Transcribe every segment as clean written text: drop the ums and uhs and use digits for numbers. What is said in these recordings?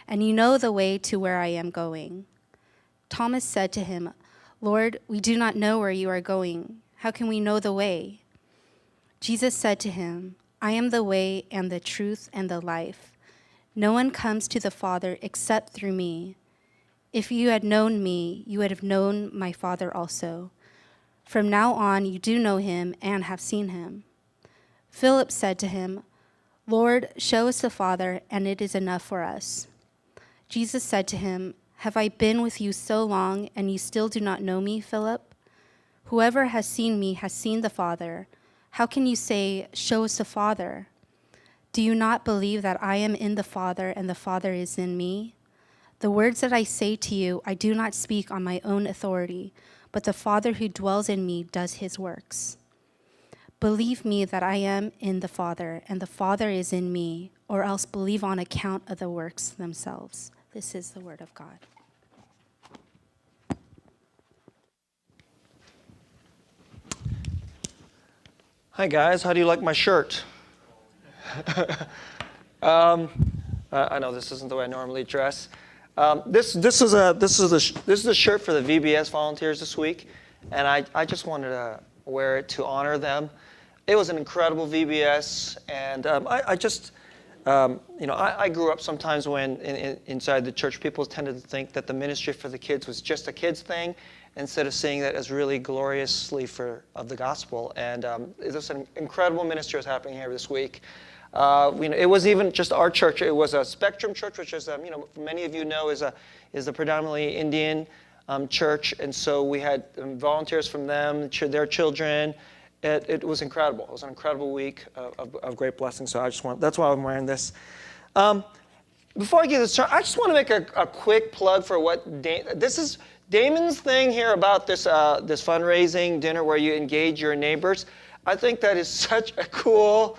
and you know the way to where I am going." Thomas said to him, "Lord, we do not know where you are going. How can we know the way?" Jesus said to him, "I am the way and the truth and the life. No one comes to the Father except through me. If you had known me, you would have known my Father also. From now on, you do know him and have seen him." Philip said to him, "Lord, show us the Father, and it is enough for us." Jesus said to him, "Have I been with you so long, and you still do not know me, Philip? Whoever has seen me has seen the Father. How can you say, 'Show us the Father'? Do you not believe that I am in the Father, and the Father is in me? The words that I say to you, I do not speak on my own authority, but the Father who dwells in me does his works. Believe me that I am in the Father, and the Father is in me, or else believe on account of the works themselves." This is the word of God. Hi guys, how do you like my shirt? I know this isn't the way I normally dress. This is a shirt for the VBS volunteers this week, and I just wanted to wear it to honor them. It was an incredible VBS, and I grew up sometimes when inside the church people tended to think that the ministry for the kids was just a kids thing, instead of seeing that as really gloriously of the gospel. And it was an incredible ministry was happening here this week. It was even just our church. It was a Spectrum Church, which is, many of you know, is a predominantly Indian church. And so we had volunteers from them, their children. It was incredible. It was an incredible week of great blessing. So that's why I'm wearing this. Before I get this started, I just want to make a quick plug for this is Damon's thing here about this fundraising dinner where you engage your neighbors. I think that is such a cool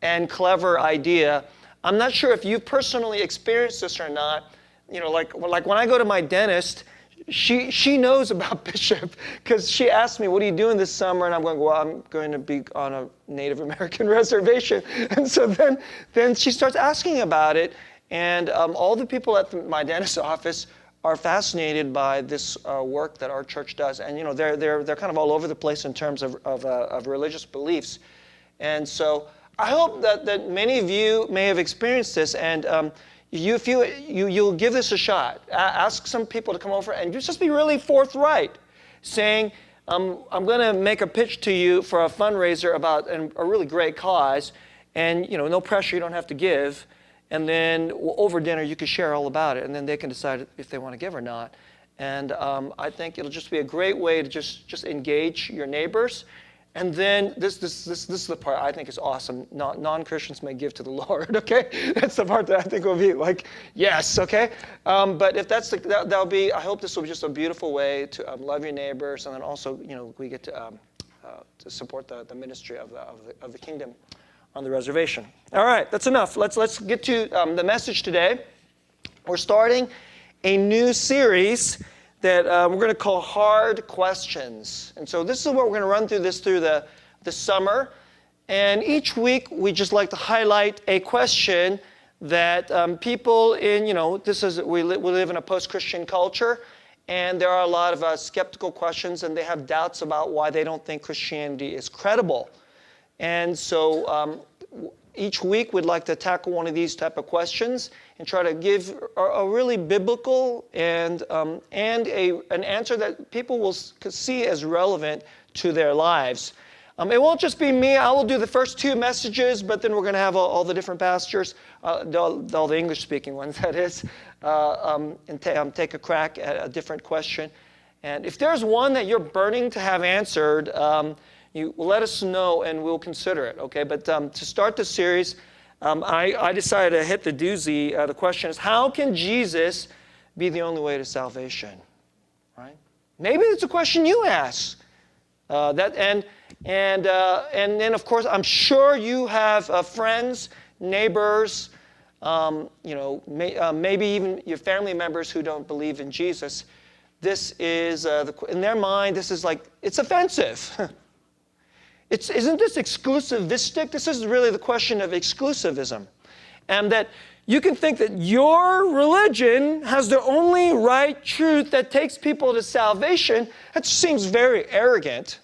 and clever idea. I'm not sure if you've personally experienced this or not. Like when I go to my dentist, she knows about Bishop because she asked me, "What are you doing this summer?" And I'm going, "Well, I'm going to be on a Native American reservation." And so then she starts asking about it, and all the people at my dentist's office are fascinated by this work that our church does, and they're kind of all over the place in terms of religious beliefs, and so I hope that many of you may have experienced this, and you'll give this a shot. Ask some people to come over and just be really forthright, saying, "I'm going to make a pitch to you for a fundraiser about a really great cause, and no pressure, you don't have to give." And then over dinner, you can share all about it, and then they can decide if they want to give or not. And I think it'll just be a great way to just engage your neighbors. And then this is the part I think is awesome. Non-Christians may give to the Lord. Okay, that's the part that I think will be like, yes. Okay, but if that'll be. I hope this will be just a beautiful way to love your neighbors, and then also we get to support the ministry of the kingdom on the reservation. All right, that's enough. Let's get to the message today. We're starting a new series that we're going to call Hard Questions. And so this is what we're going to run through the summer. And each week we just like to highlight a question that people we live in a post-Christian culture, and there are a lot of skeptical questions, and they have doubts about why they don't think Christianity is credible. And so each week we'd like to tackle one of these type of questions and try to give a really biblical and an answer that people will see as relevant to their lives. It won't just be me. I will do the first two messages, but then we're going to have all the different pastors, all the English-speaking ones, that is, and take a crack at a different question. And if there's one that you're burning to have answered, you let us know and we'll consider it, okay? But to start the series, I decided to hit the doozy. The question is, how can Jesus be the only way to salvation? Right? Maybe it's a question you ask. And then of course, I'm sure you have friends, neighbors, maybe even your family members who don't believe in Jesus. This is in their mind. This is like it's offensive. Isn't this exclusivistic? This is really the question of exclusivism. And that, you can think that your religion has the only right truth that takes people to salvation. That seems very arrogant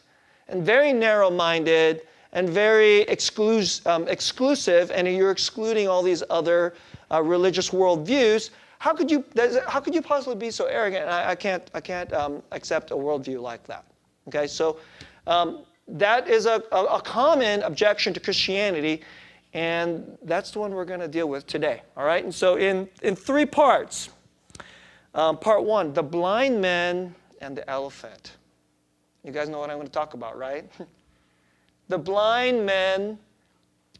and very narrow-minded and very exclusive, and you're excluding all these other religious worldviews. How could you possibly be so arrogant? I can't accept a worldview like that. Okay, so that is a common objection to Christianity, and that's the one we're going to deal with today. All right, and so in 3 parts. Part 1, the blind men and the elephant. You guys know what I'm going to talk about, right? The blind men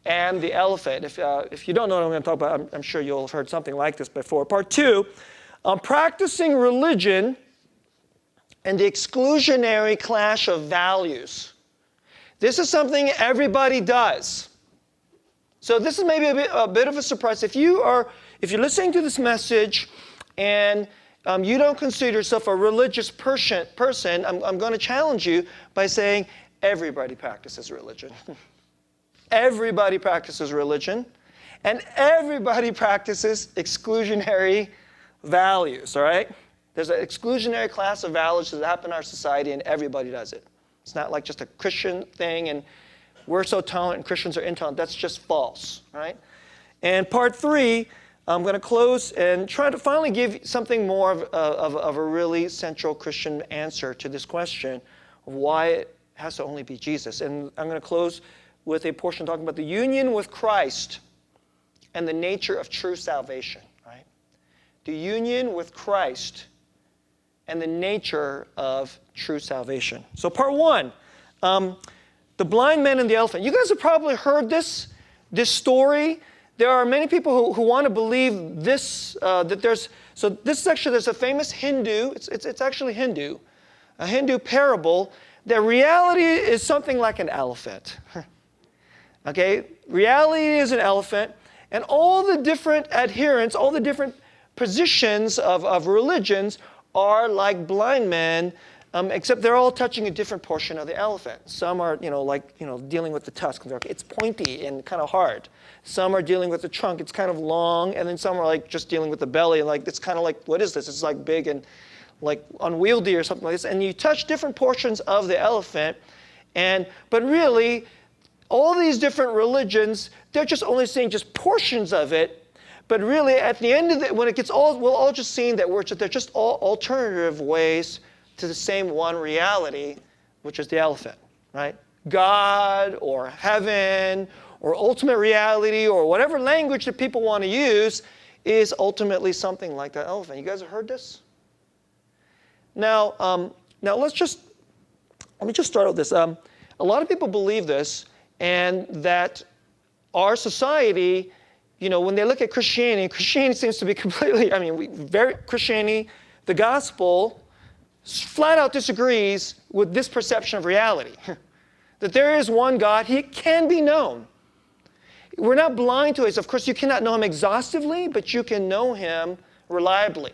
and the elephant. If you don't know what I'm going to talk about, I'm sure you'll have heard something like this before. Part 2, practicing religion and the exclusionary clash of values. This is something everybody does. So this is maybe a bit of a surprise. If you're listening to this message and you don't consider yourself a religious person, I'm going to challenge you by saying everybody practices religion. Everybody practices religion, and everybody practices exclusionary values, all right? There's an exclusionary class of values that happen in our society, and everybody does it. It's not like just a Christian thing, and we're so tolerant and Christians are intolerant. That's just false, right? And part 3, I'm going to close and try to finally give something more of a really central Christian answer to this question of why it has to only be Jesus. And I'm going to close with a portion talking about the union with Christ and the nature of true salvation, right? The union with Christ and the nature of true salvation. So part 1, the blind man and the elephant. You guys have probably heard this story. There are many people who want to believe this, there's a famous Hindu, it's actually Hindu, a Hindu parable. The reality is something like an elephant. Okay, reality is an elephant, and all the different adherents, all the different positions of religions are like blind men, except they're all touching a different portion of the elephant. Some are, dealing with the tusk. It's pointy and kind of hard. Some are dealing with the trunk. It's kind of long, and then some are like just dealing with the belly, and like it's kind of like, what is this? It's like big and like unwieldy or something like this. And you touch different portions of the elephant, but really, all these different religions, they're just only seeing just portions of it. But really, at the end of it, when it gets all, we'll all just seeing that they're just all alternative ways to the same one reality, which is the elephant, right? God or heaven or ultimate reality or whatever language that people want to use is ultimately something like that elephant. You guys have heard this? Now let me just start with this. A lot of people believe this, and that our society, when they look at Christianity seems to be completely, Christianity, the gospel, flat out disagrees with this perception of reality. That there is one God, he can be known. We're not blind to it. Of course, you cannot know him exhaustively, but you can know him reliably.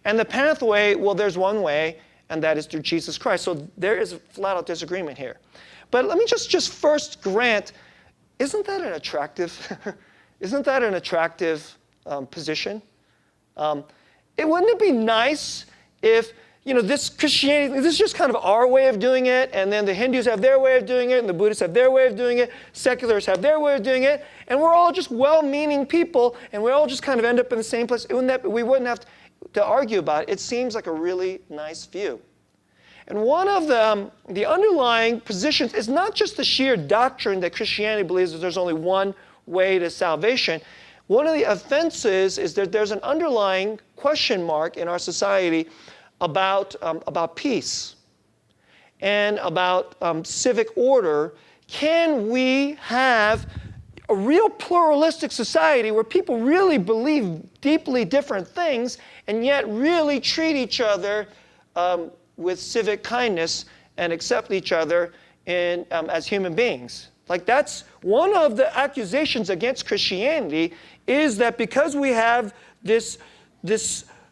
And the pathway, well, there's one way, and that is through Jesus Christ. So there is a flat out disagreement here. But let me just first grant, isn't that an attractive position? Wouldn't it be nice if, this Christianity, this is just kind of our way of doing it, and then the Hindus have their way of doing it, and the Buddhists have their way of doing it, secularists have their way of doing it, and we're all just well-meaning people, and we all just kind of end up in the same place. We wouldn't have to argue about it. It seems like a really nice view. And one of the underlying positions is not just the sheer doctrine that Christianity believes that there's only one way to salvation. One of the offenses is that there's an underlying question mark in our society about peace and about civic order. Can we have a real pluralistic society where people really believe deeply different things and yet really treat each other with civic kindness and accept each other as human beings? Like, that's one of the accusations against Christianity, is that because we have this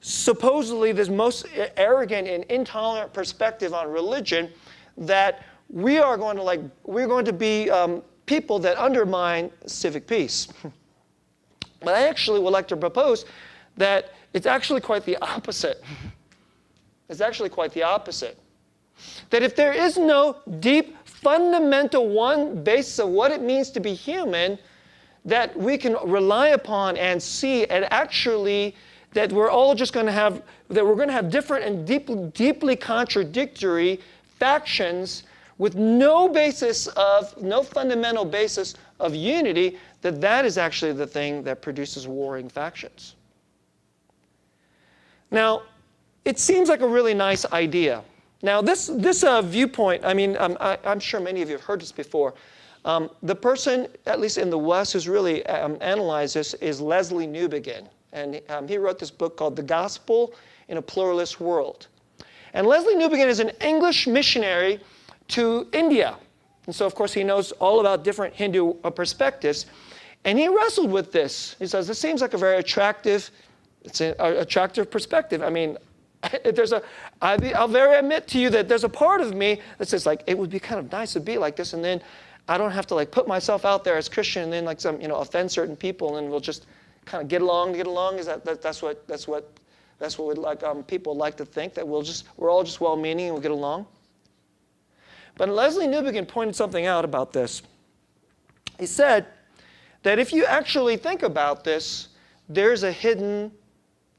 supposedly this most arrogant and intolerant perspective on religion, that we're going to be people that undermine civic peace. But I actually would like to propose that it's actually quite the opposite. It's actually quite the opposite. That if there is no deep, fundamental one basis of what it means to be human that we can rely upon and see, and actually that we're all just going to have, that we're going to have different and deeply contradictory factions with no fundamental basis of unity, that is actually the thing that produces warring factions. Now, it seems like a really nice idea. Now, this viewpoint, I mean, I'm sure many of you have heard this before. The person, at least in the West, who's really analyzed this is Leslie Newbigin. And he wrote this book called The Gospel in a Pluralist World. And Leslie Newbigin is an English missionary to India. And so, of course, he knows all about different Hindu perspectives. And he wrestled with this. He says, this seems like a very attractive perspective. I mean, I'll very admit to you that there's a part of me that says, like, it would be kind of nice to be like this, and then I don't have to, like, put myself out there as Christian and then, like, offend certain people, and then we'll just kind of get along. Is that's what like people like to think, that we're all just well-meaning and we'll get along. But Leslie Newbigin pointed something out about this. He said that if you actually think about this, there's a hidden,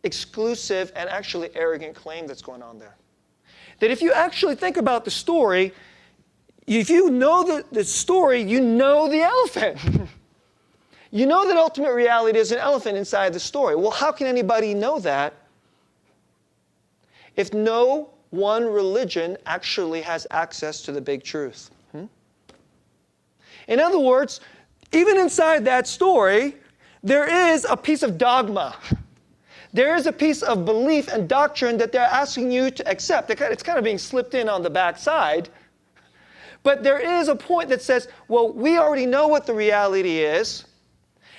exclusive, and actually arrogant claim that's going on there. That if you actually think about the story, if you know the story, you know the elephant. You know that ultimate reality is an elephant inside the story. Well, how can anybody know that if no one religion actually has access to the big truth? In other words, even inside that story, there is a piece of dogma. There is a piece of belief and doctrine that they're asking you to accept. It's kind of being slipped in on the backside. But there is a point that says, well, we already know what the reality is.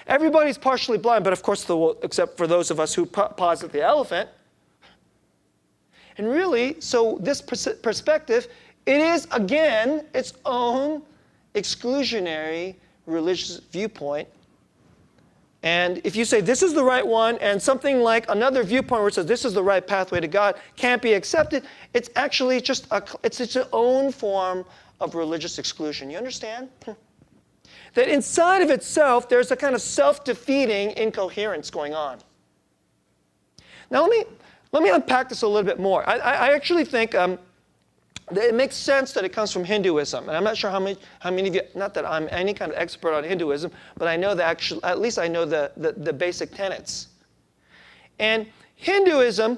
Everybody's partially blind, but of course, except for those of us who posit the elephant. And really, so this perspective, it is, again, its own exclusionary religious viewpoint. And if you say this is the right one, and something like another viewpoint where it says this is the right pathway to God can't be accepted, it's actually just it's its own form of religious exclusion. You understand? That inside of itself, there's a kind of self-defeating incoherence going on. Now, let me unpack this a little bit more. I actually think that it makes sense that it comes from Hinduism. And I'm not sure how many of you, not that I'm any kind of expert on Hinduism, but I know that at least I know the basic tenets. And Hinduism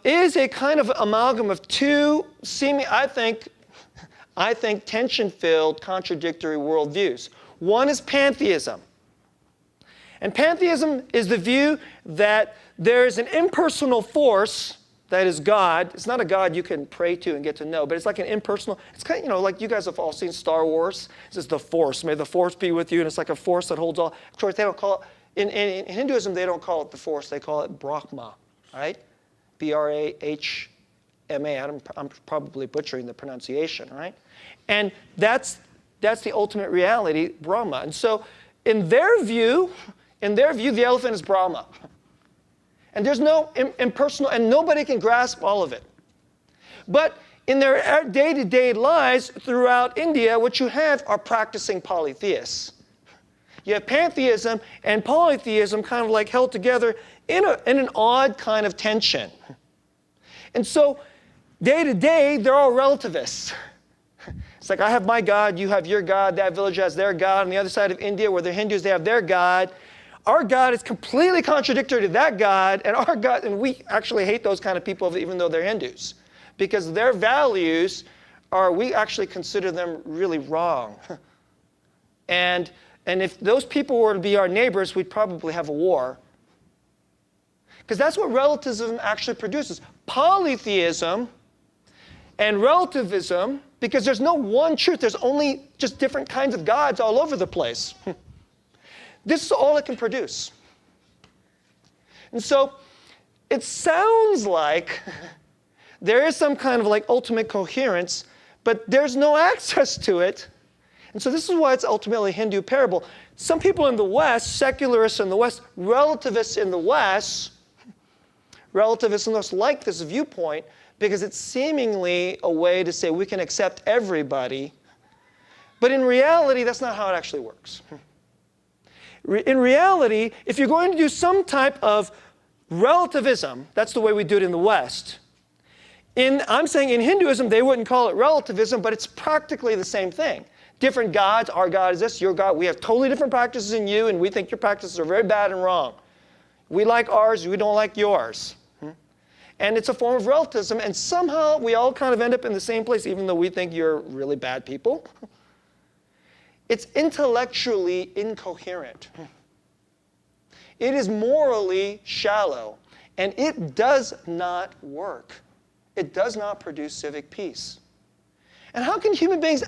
is a kind of amalgam of two I think tension-filled, contradictory worldviews. One is pantheism. And pantheism is the view that there is an impersonal force that is God. It's not a God you can pray to and get to know, but it's like an impersonal. It's kind of, like you guys have all seen Star Wars. This is the Force. May the Force be with you. And it's like a force that holds all. Of course, they don't call it, in Hinduism, they don't call it the Force. They call it Brahma, right? B-R-A-H-M-A. I'm probably butchering the pronunciation, right? And that's the ultimate reality, Brahma. And so in their view, the elephant is Brahma. And there's no impersonal, and nobody can grasp all of it. But in their day-to-day lives throughout India, what you have are practicing polytheists. You have pantheism and polytheism kind of like held together in an odd kind of tension. And so day-to-day, they're all relativists. It's like, I have my God, you have your God, that village has their God. On the other side of India, where they're Hindus, they have their God. Our God is completely contradictory to that God, and we actually hate those kind of people even though they're Hindus. Because their values we actually consider them really wrong. And if those people were to be our neighbors, we'd probably have a war. Because that's what relativism actually produces. Polytheism and relativism, because there's no one truth. There's only just different kinds of gods all over the place. This is all it can produce. And so it sounds like there is some kind of like ultimate coherence, but there's no access to it. And so this is why it's ultimately a Hindu parable. some people in the West, secularists in the West, relativists in the West, like this viewpoint because it's seemingly a way to say we can accept everybody. But in reality, that's not how it actually works. In reality, if you're going to do some type of relativism, that's the way we do it in the West. I'm saying in Hinduism, they wouldn't call it relativism, but it's practically the same thing. Different gods, our God is this, your God. We have totally different practices than you, and we think your practices are very bad and wrong. We like ours, we don't like yours. And it's a form of relativism, and somehow we all kind of end up in the same place, even though we think you're really bad people. It's intellectually incoherent. It is morally shallow, and it does not work. It does not produce civic peace. And how can human beings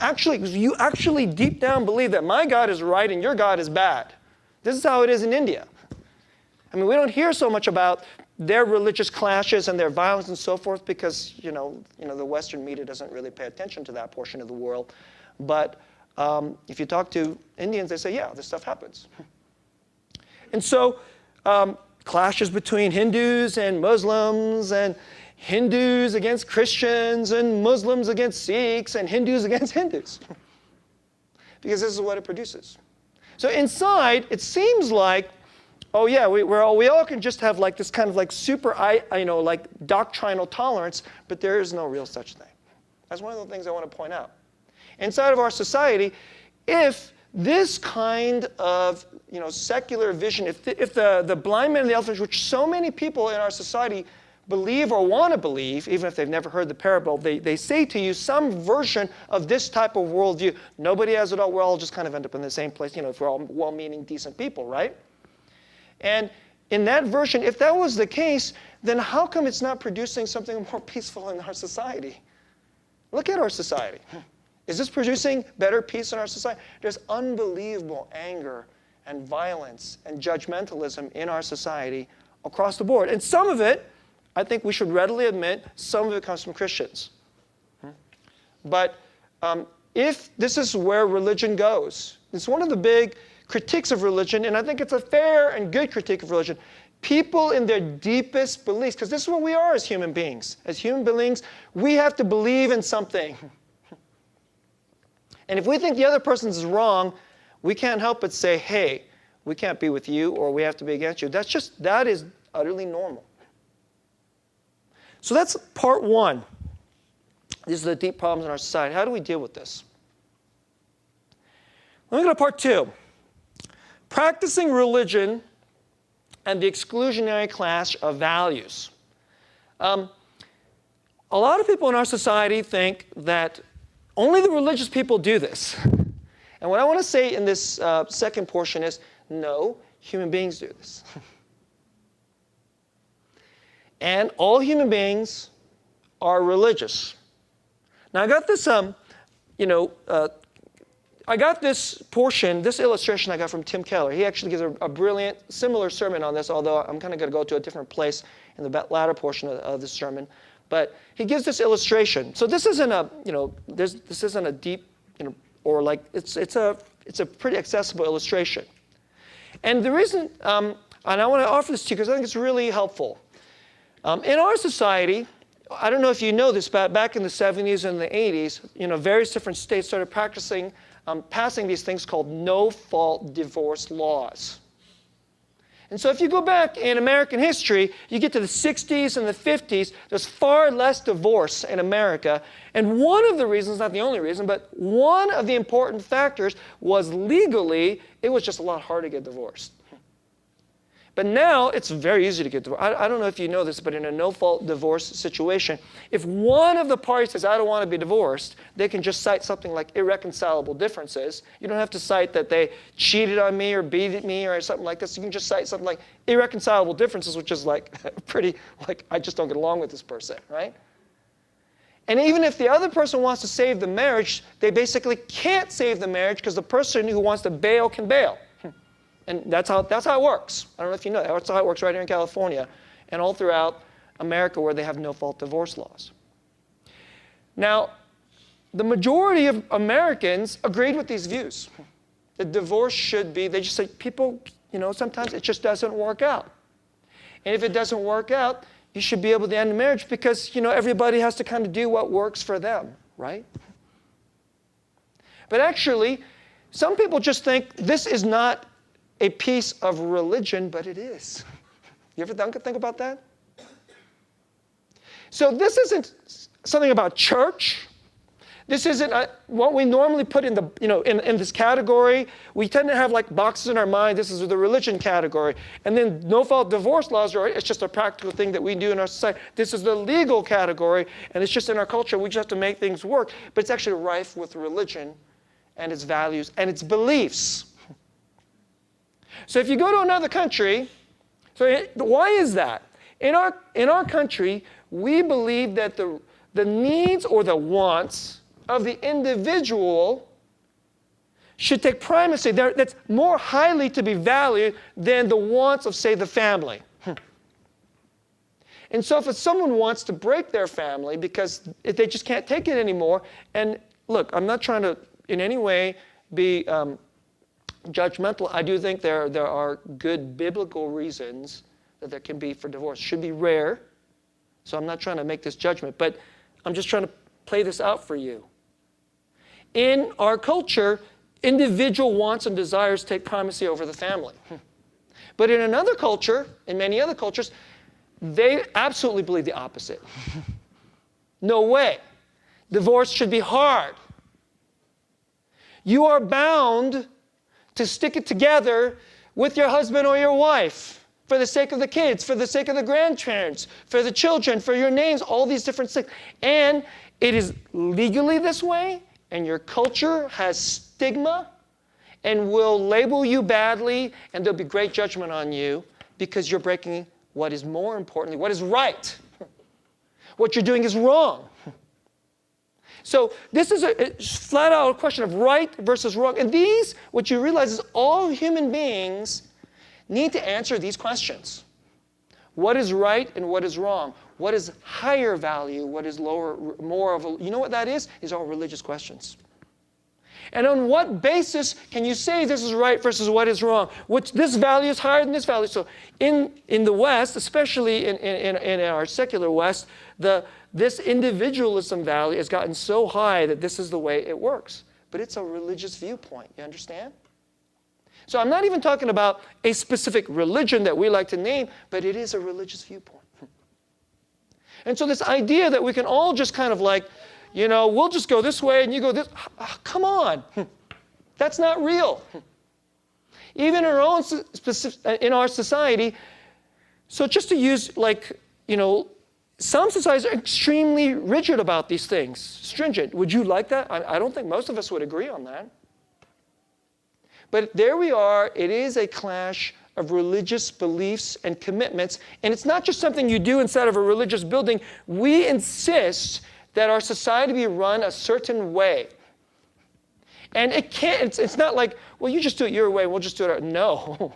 you actually deep down believe that my God is right and your God is bad? This is how it is in India. I mean, we don't hear so much about their religious clashes and their violence and so forth because, the Western media doesn't really pay attention to that portion of the world. But if you talk to Indians, they say, yeah, this stuff happens. And so clashes between Hindus and Muslims, and Hindus against Christians, and Muslims against Sikhs, and Hindus against Hindus. Because this is what it produces. So inside, it seems like, oh yeah, we all can just have like this kind of like super, like doctrinal tolerance, but there is no real such thing. That's one of the things I want to point out. Inside of our society, if this kind of secular vision, if the blind man and the elephant, which so many people in our society believe or want to believe, even if they've never heard the parable, they say to you some version of this type of worldview. Nobody has it all. We'll all just kind of end up in the same place, if we're all well-meaning, decent people, right? And in that version, if that was the case, then how come it's not producing something more peaceful in our society? Look at our society. Is this producing better peace in our society? There's unbelievable anger and violence and judgmentalism in our society across the board. And some of it, I think we should readily admit, some of it comes from Christians. But if this is where religion goes, it's one of the big critiques of religion, and I think it's a fair and good critique of religion. People in their deepest beliefs, because this is what we are as human beings. As human beings, we have to believe in something. And if we think the other person is wrong, we can't help but say, hey, we can't be with you, or we have to be against you. That is utterly normal. So that's part one. These are the deep problems in our society. How do we deal with this? Let me go to part two. Practicing religion and the exclusionary clash of values. A lot of people in our society think that only the religious people do this. And what I want to say in this second portion is, no, human beings do this. And all human beings are religious. Now, I got this, I got this portion, this illustration I got from Tim Keller. He actually gives a brilliant, similar sermon on this, although I'm kind of going to go to a different place in the latter portion of this sermon. But he gives this illustration. So this isn't a, this isn't a deep, or like, it's a pretty accessible illustration. And the reason, and I want to offer this to you because I think it's really helpful. In our society, I don't know if you know this, but back in the 70s and the 80s, various different states started passing these things called no-fault divorce laws. And so if you go back in American history, you get to the 60s and the 50s, there's far less divorce in America. And one of the reasons, not the only reason, but one of the important factors was legally, it was just a lot harder to get divorced. But now it's very easy to get divorced. I don't know if you know this, but in a no-fault divorce situation, if one of the parties says, I don't want to be divorced, they can just cite something like irreconcilable differences. You don't have to cite that they cheated on me or beat me or something like this. You can just cite something like irreconcilable differences, which is like pretty, like I just don't get along with this person, right? And even if the other person wants to save the marriage, they basically can't save the marriage because the person who wants to bail can bail. And that's how it works. I don't know if you know that. That's how it works right here in California and all throughout America where they have no-fault divorce laws. Now, the majority of Americans agreed with these views. The divorce should be, they just say, people, sometimes it just doesn't work out. And if it doesn't work out, you should be able to end the marriage because, everybody has to kind of do what works for them, right? But actually, some people just think this is not a piece of religion, but it is. You ever think about that? So this isn't something about church. This isn't what we normally put in the, in this category. We tend to have like boxes in our mind. This is the religion category. And then no-fault divorce laws it's just a practical thing that we do in our society. This is the legal category, and it's just in our culture. We just have to make things work. But it's actually rife with religion and its values and its beliefs. So if you go to another country, why is that? In our country, we believe that the needs or the wants of the individual should take primacy. That's more highly to be valued than the wants of, say, the family. And so if someone wants to break their family because they just can't take it anymore, and look, I'm not trying to in any way be judgmental. I do think there are good biblical reasons that there can be for divorce. Should be rare, so I'm not trying to make this judgment, but I'm just trying to play this out for you. In our culture, individual wants and desires take primacy over the family. But in another culture, in many other cultures, they absolutely believe the opposite. No way. Divorce should be hard. You are bound to stick it together with your husband or your wife for the sake of the kids, for the sake of the grandparents, for the children, for your names, all these different things. And it is legally this way, and your culture has stigma and will label you badly, and there'll be great judgment on you because you're breaking what is more importantly, what is right. What you're doing is wrong. So this is a flat out question of right versus wrong. And these, what you realize is all human beings need to answer these questions. What is right and what is wrong? What is higher value? What is lower, more of a, you know what that is? These are all religious questions. And on what basis can you say this is right versus what is wrong? This value is higher than this value. So in the West, especially in our secular West, this individualism value has gotten so high that this is the way it works. But it's a religious viewpoint, you understand? So I'm not even talking about a specific religion that we like to name, but it is a religious viewpoint. And so this idea that we can all just kind of like, we'll just go this way and you go this, come on. That's not real. Even in our society, so just to use some societies are extremely rigid about these things, stringent. Would you like that? I don't think most of us would agree on that. But there we are. It is a clash of religious beliefs and commitments. And it's not just something you do inside of a religious building. We insist that our society be run a certain way. And it's not like, well, you just do it your way, we'll just do it our way. No.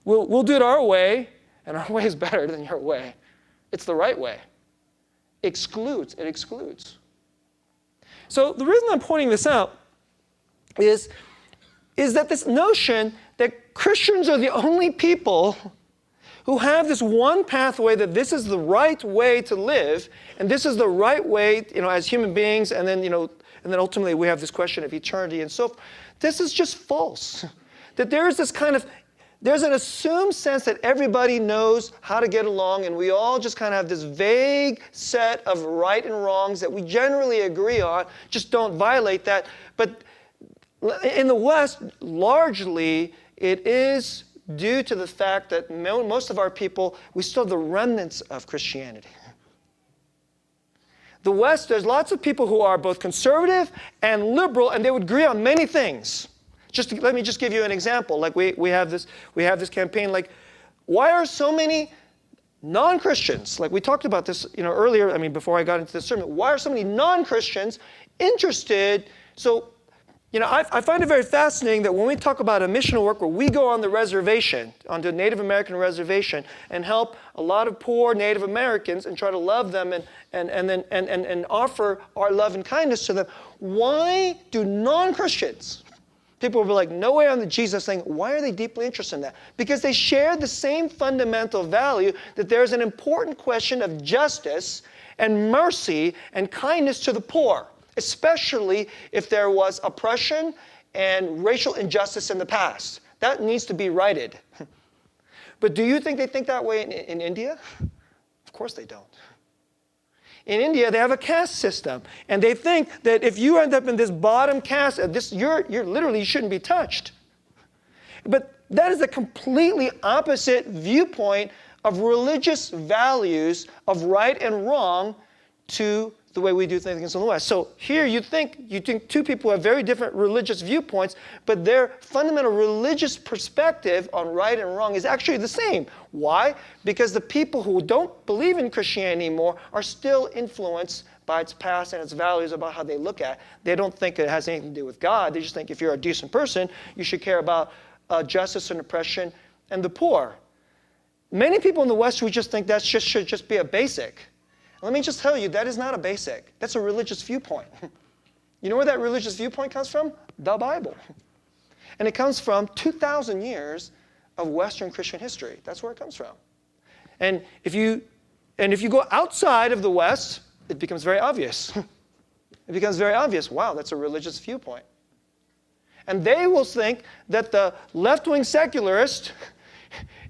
We'll do it our way, and our way is better than your way. It's the right way. It excludes. So the reason I'm pointing this out is that this notion that Christians are the only people who have this one pathway that this is the right way to live, and this is the right way, as human beings, and then ultimately we have this question of eternity and so forth. This is just false. That there is this there's an assumed sense that everybody knows how to get along, and we all just kind of have this vague set of right and wrongs that we generally agree on, just don't violate that. But in the West, largely, it is due to the fact that most of our people, we still have the remnants of Christianity. The West, there's lots of people who are both conservative and liberal, and they would agree on many things. Let me just give you an example. Like we have this campaign. Like, why are so many non-Christians? Like we talked about this, earlier. Before I got into the sermon. Why are so many non-Christians interested? So, I find it very fascinating that when we talk about a missional work where we go on the reservation, on the Native American reservation, and help a lot of poor Native Americans and try to love them and offer our love and kindness to them, why do non-Christians People will be like, no way on the Jesus thing. Why are they deeply interested in that? Because they share the same fundamental value that there's an important question of justice and mercy and kindness to the poor, especially if there was oppression and racial injustice in the past. That needs to be righted. But do you think they think that way in India? Of course they don't. In India, they have a caste system, and they think that if you end up in this bottom caste, you're literally you shouldn't be touched. But that is a completely opposite viewpoint of religious values of right and wrong to the way we do things in the West. So here you think two people have very different religious viewpoints, but their fundamental religious perspective on right and wrong is actually the same. Why? Because the people who don't believe in Christianity anymore are still influenced by its past and its values about how they look at it. They don't think it has anything to do with God. They just think if you're a decent person, you should care about justice and oppression and the poor. Many people in the West who just think that should just be a basic. Let me just tell you, that is not a basic. That's a religious viewpoint. You know where that religious viewpoint comes from? The Bible. And it comes from 2,000 years of Western Christian history. That's where it comes from. And if you go outside of the West, it becomes very obvious. It becomes very obvious, wow, that's a religious viewpoint. And they will think that the left-wing secularist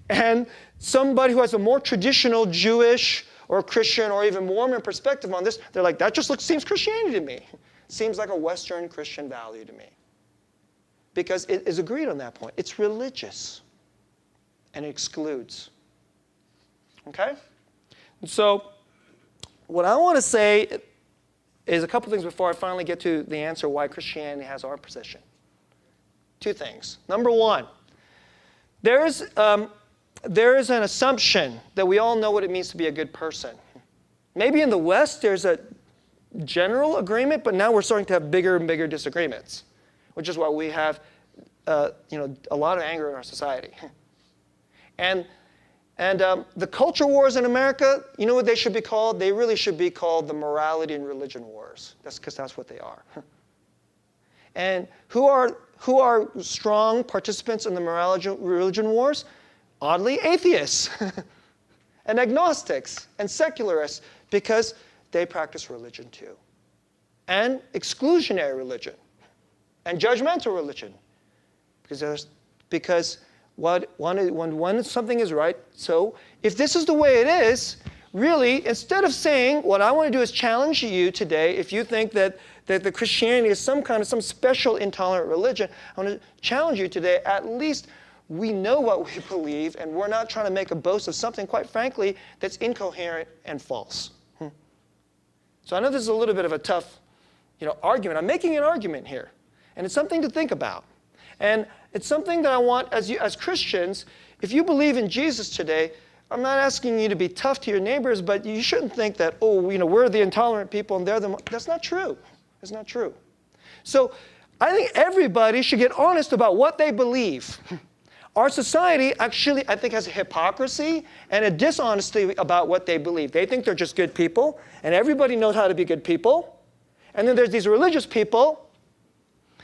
and somebody who has a more traditional Jewish or Christian or even Mormon perspective on this, they're like, that just seems Christianity to me. Seems like a Western Christian value to me. Because it is agreed on that point. It's religious. And it excludes. Okay? And so what I want to say is a couple things before I finally get to the answer why Christianity has our position. Two things. Number one, there is an assumption that we all know what it means to be a good person. Maybe in the West there's a general agreement, but now we're starting to have bigger and bigger disagreements, which is why we have a lot of anger in our society. And the culture wars in America, you know what they should be called? They really should be called the morality and religion wars. That's because that's what they are. And who are strong participants in the morality religion wars? Oddly, atheists and agnostics and secularists, because they practice religion too. And exclusionary religion and judgmental religion. Because when something is right, so if this is the way it is, really, instead of saying, what I want to do is challenge you today, if you think that the Christianity is some special intolerant religion, I want to challenge you today, at least we know what we believe, and we're not trying to make a boast of something, quite frankly, that's incoherent and false. So I know this is a little bit of a tough argument. I'm making an argument here, and it's something to think about. And it's something that I want, as Christians, if you believe in Jesus today, I'm not asking you to be tough to your neighbors, but you shouldn't think that, we're the intolerant people and they're the... That's not true. It's not true. So I think everybody should get honest about what they believe. Our society actually, I think, has a hypocrisy and a dishonesty about what they believe. They think they're just good people, and everybody knows how to be good people. And then there's these religious people,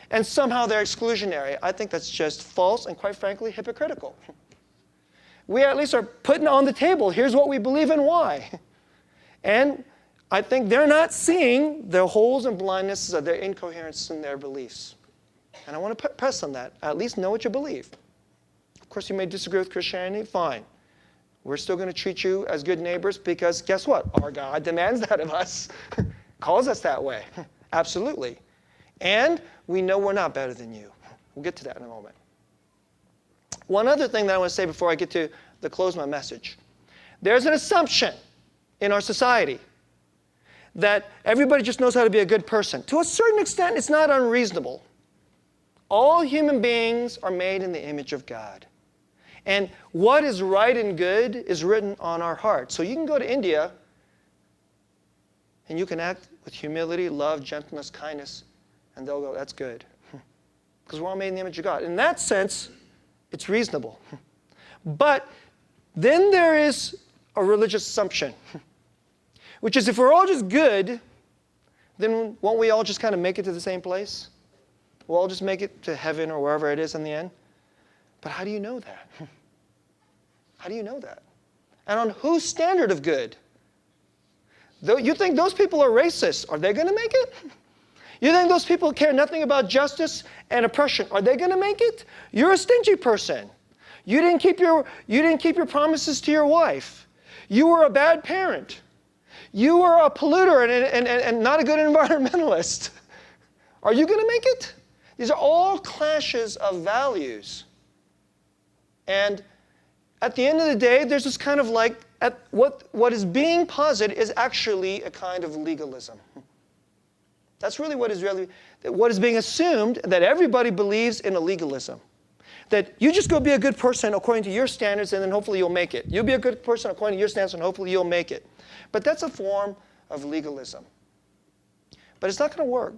and somehow they're exclusionary. I think that's just false and, quite frankly, hypocritical. We at least are putting on the table, here's what we believe and why. And I think they're not seeing the holes and blindnesses of their incoherence in their beliefs. And I want to press on that. At least know what you believe. Of course, you may disagree with Christianity. Fine. We're still going to treat you as good neighbors because guess what? Our God demands that of us. Calls us that way. Absolutely. And we know we're not better than you. We'll get to that in a moment. One other thing that I want to say before I get to close my message. There's an assumption in our society that everybody just knows how to be a good person. To a certain extent, it's not unreasonable. All human beings are made in the image of God. And what is right and good is written on our hearts. So you can go to India and you can act with humility, love, gentleness, kindness, and they'll go, that's good. Because we're all made in the image of God. In that sense, it's reasonable. But then there is a religious assumption, which is if we're all just good, then won't we all just kind of make it to the same place? We'll all just make it to heaven or wherever it is in the end. But how do you know that? How do you know that? And on whose standard of good? Though you think those people are racist, are they going to make it? You think those people care nothing about justice and oppression, are they going to make it? You're a stingy person. You didn't keep your promises to your wife. You were a bad parent. You were a polluter and not a good environmentalist. Are you going to make it? These are all clashes of values. And at the end of the day, there's this kind of like, what is being posited is actually a kind of legalism. That's really what is being assumed, that everybody believes in a legalism. That you just go be a good person according to your standards and then hopefully you'll make it. You'll be a good person according to your standards and hopefully you'll make it. But that's a form of legalism. But it's not going to work.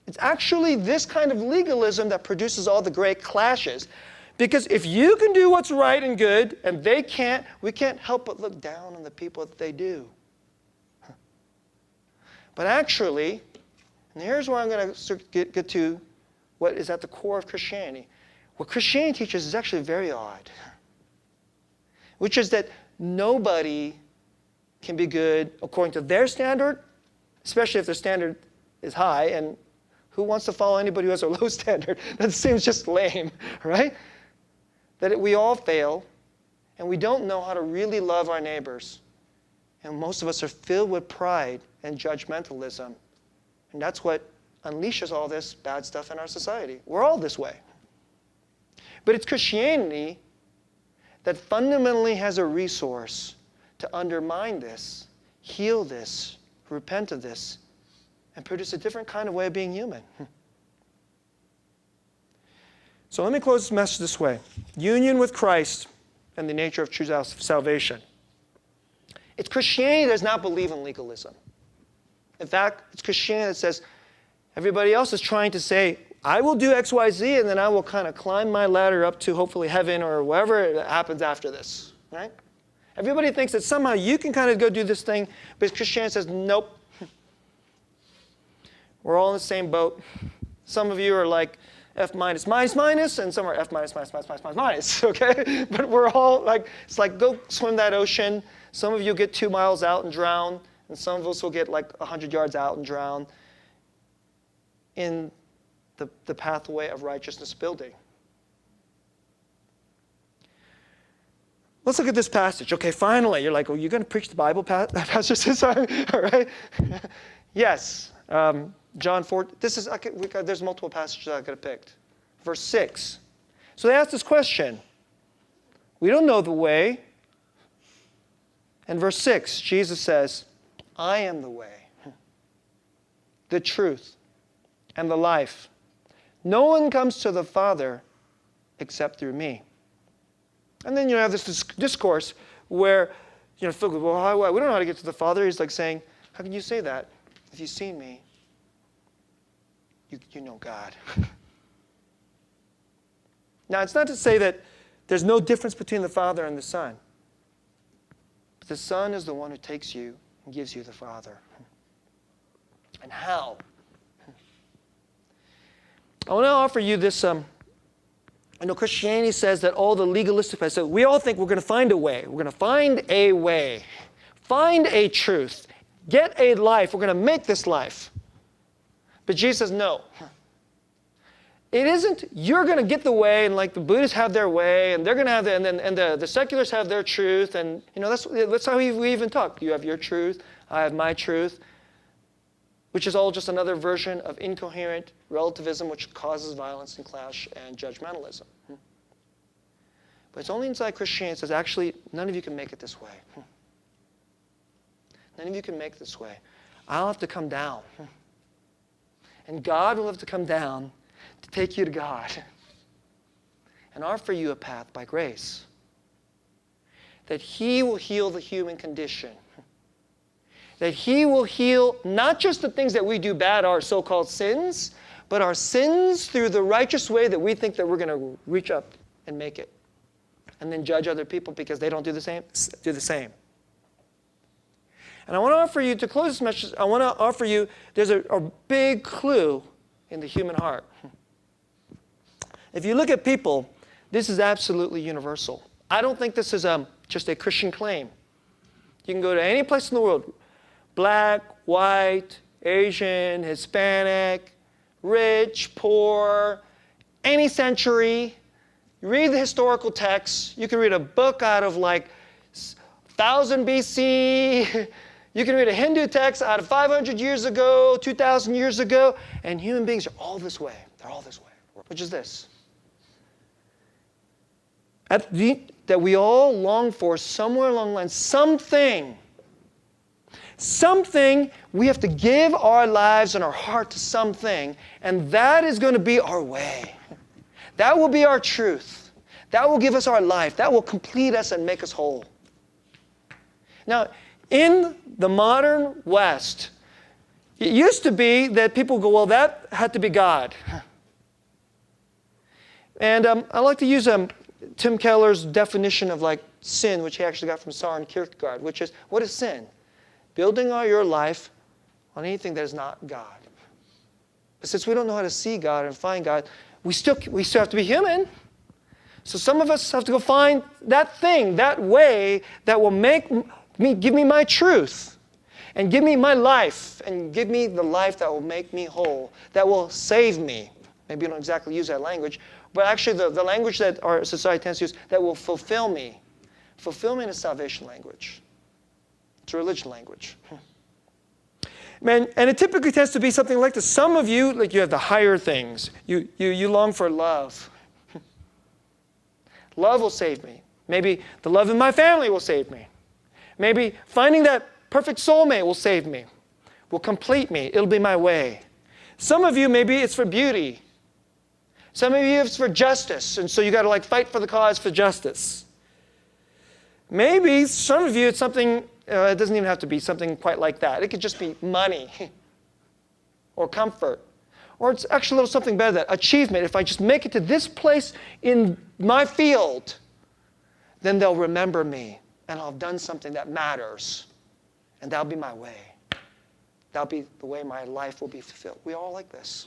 It's actually this kind of legalism that produces all the great clashes. Because if you can do what's right and good and they can't, we can't help but look down on the people that they do. But actually, and here's where I'm going to get to what is at the core of Christianity. What Christianity teaches is actually very odd, which is that nobody can be good according to their standard, especially if their standard is high, and who wants to follow anybody who has a low standard? That seems just lame, right? That we all fail, and we don't know how to really love our neighbors. And most of us are filled with pride and judgmentalism. And that's what unleashes all this bad stuff in our society. We're all this way. But it's Christianity that fundamentally has a resource to undermine this, heal this, repent of this, and produce a different kind of way of being human. So let me close this message this way. Union with Christ and the nature of true salvation. It's Christianity that does not believe in legalism. In fact, it's Christianity that says, everybody else is trying to say, I will do X, Y, Z, and then I will kind of climb my ladder up to hopefully heaven or whatever happens after this, right? Everybody thinks that somehow you can kind of go do this thing, but Christianity says, nope. We're all in the same boat. Some of you are like F minus, minus, minus, and some are F minus, minus, minus, minus, minus, minus, okay? But we're all like, it's like go swim that ocean. Some of you get 2 miles out and drown, and some of us will get like 100 yards out and drown in the pathway of righteousness building. Let's look at this passage. Okay, finally, you're like, oh, you're going to preach the Bible, Pastor SooSang? All right. Yes. John 4. There's multiple passages I could have picked. Verse 6. So they asked this question. We don't know the way. And verse 6, Jesus says, I am the way, the truth, and the life. No one comes to the Father except through me. And then you have this discourse where, Phil goes, well, we don't know how to get to the Father. He's like saying, how can you say that? If you've seen me, you know God. Now, it's not to say that there's no difference between the Father and the Son. But the Son is the one who takes you and gives you the Father. And how? I want to offer you this. I know Christianity says that all the legalistic paths, so we all think we're going to find a way. We're going to find a way. Find a truth. Get a life. We're going to make this life. But Jesus says, no. It isn't you're going to get the way, and like the Buddhists have their way, and they're going to have the seculars have their truth, and that's how we even talk. You have your truth, I have my truth, which is all just another version of incoherent relativism, which causes violence and clash and judgmentalism. But it's only inside Christianity that says, actually, none of you can make it this way. None of you can make it this way. I'll have to come down. And God will have to come down to take you to God and offer you a path by grace. That He will heal the human condition. That He will heal not just the things that we do bad, our so-called sins, but our sins through the righteous way that we think that we're going to reach up and make it. And then judge other people because they don't do the same. And I want to offer you, to close this message, I want to offer you, there's a big clue in the human heart. If you look at people, this is absolutely universal. I don't think this is just a Christian claim. You can go to any place in the world, black, white, Asian, Hispanic, rich, poor, any century. You read the historical texts. You can read a book out of like 1000 BC. You can read a Hindu text out of 500 years ago, 2,000 years ago, and human beings are all this way. They're all this way, which is this. That we all long for somewhere along the line, something, we have to give our lives and our heart to something, and that is going to be our way. That will be our truth. That will give us our life. That will complete us and make us whole. Now, in the modern West, it used to be that people go, well, that had to be God. And I like to use Tim Keller's definition of like sin, which he actually got from Søren Kierkegaard, which is, what is sin? Building your life on anything that is not God. But since we don't know how to see God and find God, we still have to be human. So some of us have to go find that thing, that way that will give me my truth and give me my life and give me the life that will make me whole, that will save me. Maybe you don't exactly use that language, but actually the language that our society tends to use, that will fulfill me. Fulfillment is salvation language. It's a religion language. Man, and it typically tends to be something like this. Some of you, like you have the higher things. You long for love. Love will save me. Maybe the love in my family will save me. Maybe finding that perfect soulmate will save me, will complete me. It'll be my way. Some of you, maybe it's for beauty. Some of you, it's for justice, and so you got to like fight for the cause for justice. Maybe some of you, it's something, it doesn't even have to be something quite like that. It could just be money or comfort. Or it's actually a little something better than that, achievement. If I just make it to this place in my field, then they'll remember me, and I'll have done something that matters, and that'll be my way. That'll be the way my life will be fulfilled. We all like this.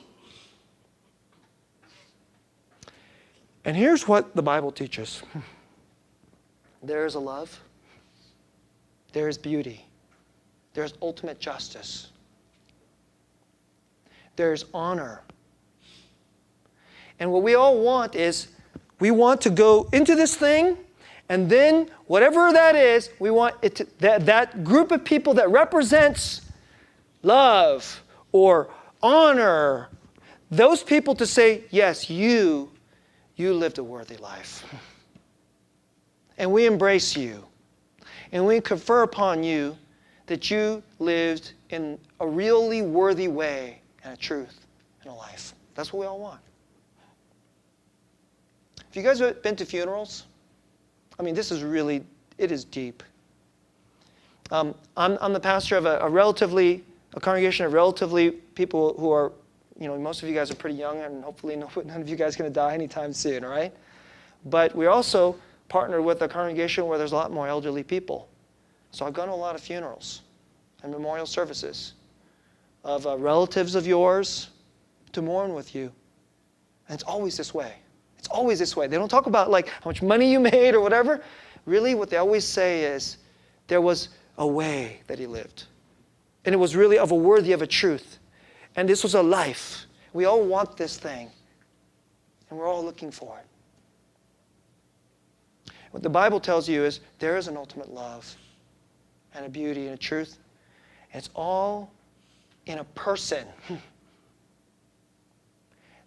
And here's what the Bible teaches. There is a love. There is beauty. There is ultimate justice. There is honor. And what we all want is, we want to go into this thing, and then whatever that is, we want it to, that group of people that represents love or honor, those people to say, yes, you lived a worthy life. And we embrace you. And we confer upon you that you lived in a really worthy way and a truth and a life. That's what we all want. Have you guys been to funerals? I mean, this is really, it is deep. I'm the pastor of a congregation of relatively people who are, most of you guys are pretty young, and hopefully none of you guys are going to die anytime soon, all right? But we also partner with a congregation where there's a lot more elderly people. So I've gone to a lot of funerals and memorial services of relatives of yours to mourn with you. And it's always this way. It's always this way. They don't talk about like how much money you made or whatever. Really, what they always say is there was a way that he lived. And it was really worthy of a truth. And this was a life. We all want this thing. And we're all looking for it. What the Bible tells you is there is an ultimate love and a beauty and a truth. And it's all in a person.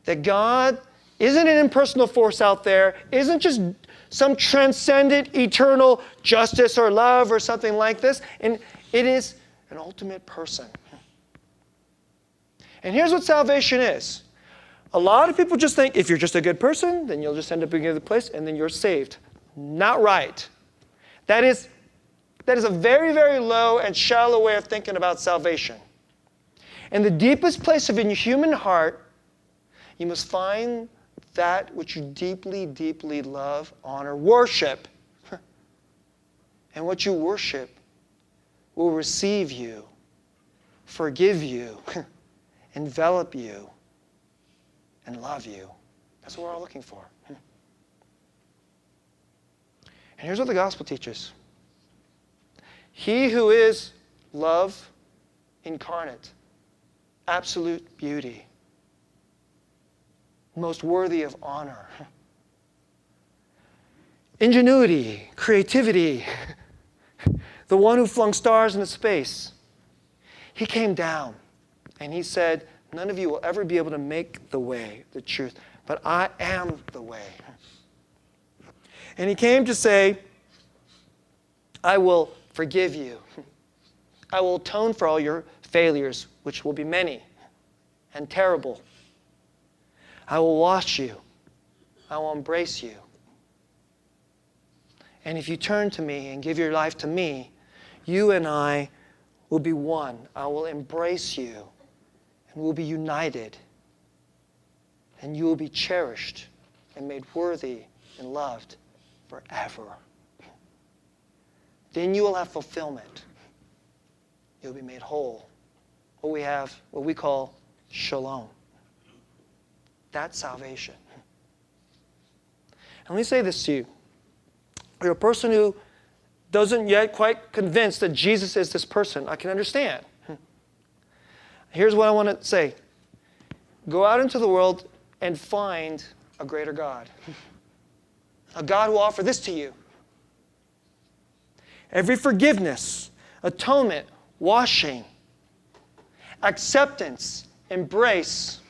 That God isn't an impersonal force out there, isn't just some transcendent, eternal justice or love or something like this. And it is an ultimate person. And here's what salvation is. A lot of people just think if you're just a good person, then you'll just end up being in a good place and then you're saved. Not right. That is a very, very low and shallow way of thinking about salvation. In the deepest place of your human heart, you must find that which you deeply, deeply love, honor, worship. And what you worship will receive you, forgive you, envelop you, and love you. That's what we're all looking for. And here's what the gospel teaches. He who is love incarnate, absolute beauty, most worthy of honor, ingenuity, creativity, the one who flung stars into space. He came down and he said, none of you will ever be able to make the way, the truth, but I am the way. And he came to say, I will forgive you. I will atone for all your failures, which will be many and terrible. I will wash you. I will embrace you. And if you turn to me and give your life to me, you and I will be one. I will embrace you, and we'll be united. And you will be cherished and made worthy and loved forever. Then you will have fulfillment. You'll be made whole. What we call shalom. That's salvation. And let me say this to you. You're a person who doesn't yet quite convinced that Jesus is this person. I can understand. Here's what I want to say. Go out into the world and find a greater God. A God who will offer this to you. Every forgiveness, atonement, washing, acceptance, embrace,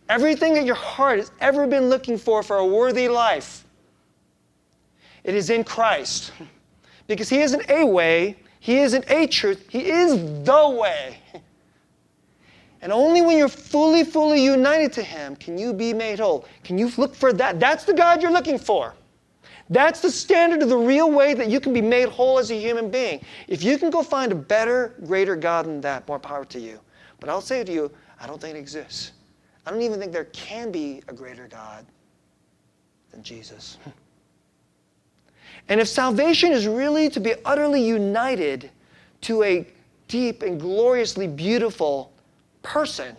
everything that your heart has ever been looking for a worthy life, it is in Christ. Because He isn't a way, He isn't a truth, He is the way. And only when you're fully, fully united to Him can you be made whole. Can you look for that? That's the God you're looking for. That's the standard of the real way that you can be made whole as a human being. If you can go find a better, greater God than that, more power to you. But I'll say to you, I don't think it exists. I don't even think there can be a greater God than Jesus. And if salvation is really to be utterly united to a deep and gloriously beautiful person,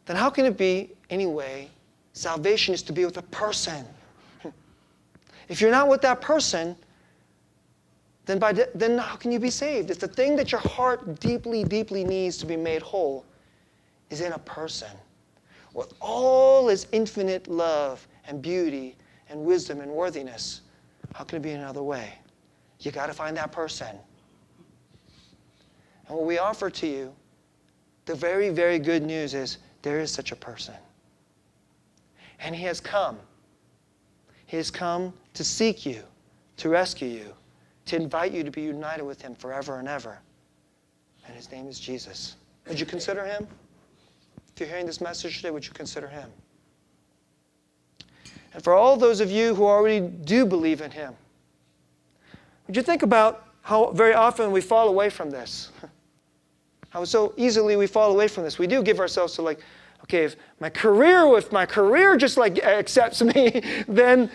then how can it be anyway salvation is to be with a person? If you're not with that person, then how can you be saved? It's the thing that your heart deeply, deeply needs to be made whole is in a person with all His infinite love and beauty and wisdom and worthiness. How can it be another way? You got to find that person. And what we offer to you, the very, very good news is there is such a person. And He has come. He has come to seek you, to rescue you, to invite you to be united with Him forever and ever. And His name is Jesus. Would you consider Him? If you're hearing this message today, would you consider Him? And for all those of you who already do believe in Him, would you think about how very often we fall away from this? How so easily we fall away from this. We do give ourselves to okay, if my career just accepts me, then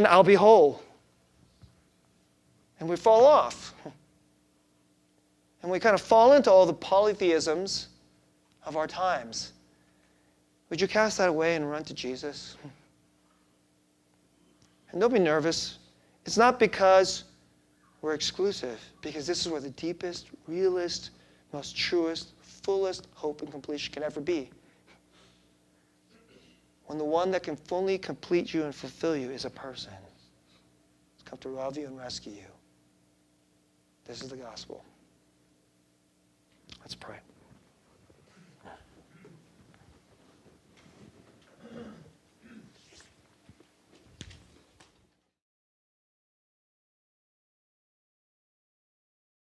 I'll be whole. And we fall off. And we kind of fall into all the polytheisms of our times. Would you cast that away and run to Jesus? And don't be nervous. It's not because we're exclusive, because this is where the deepest, realest, most truest, fullest hope and completion can ever be. When the one that can fully complete you and fulfill you is a person. He's come to love you and rescue you. This is the gospel. Let's pray.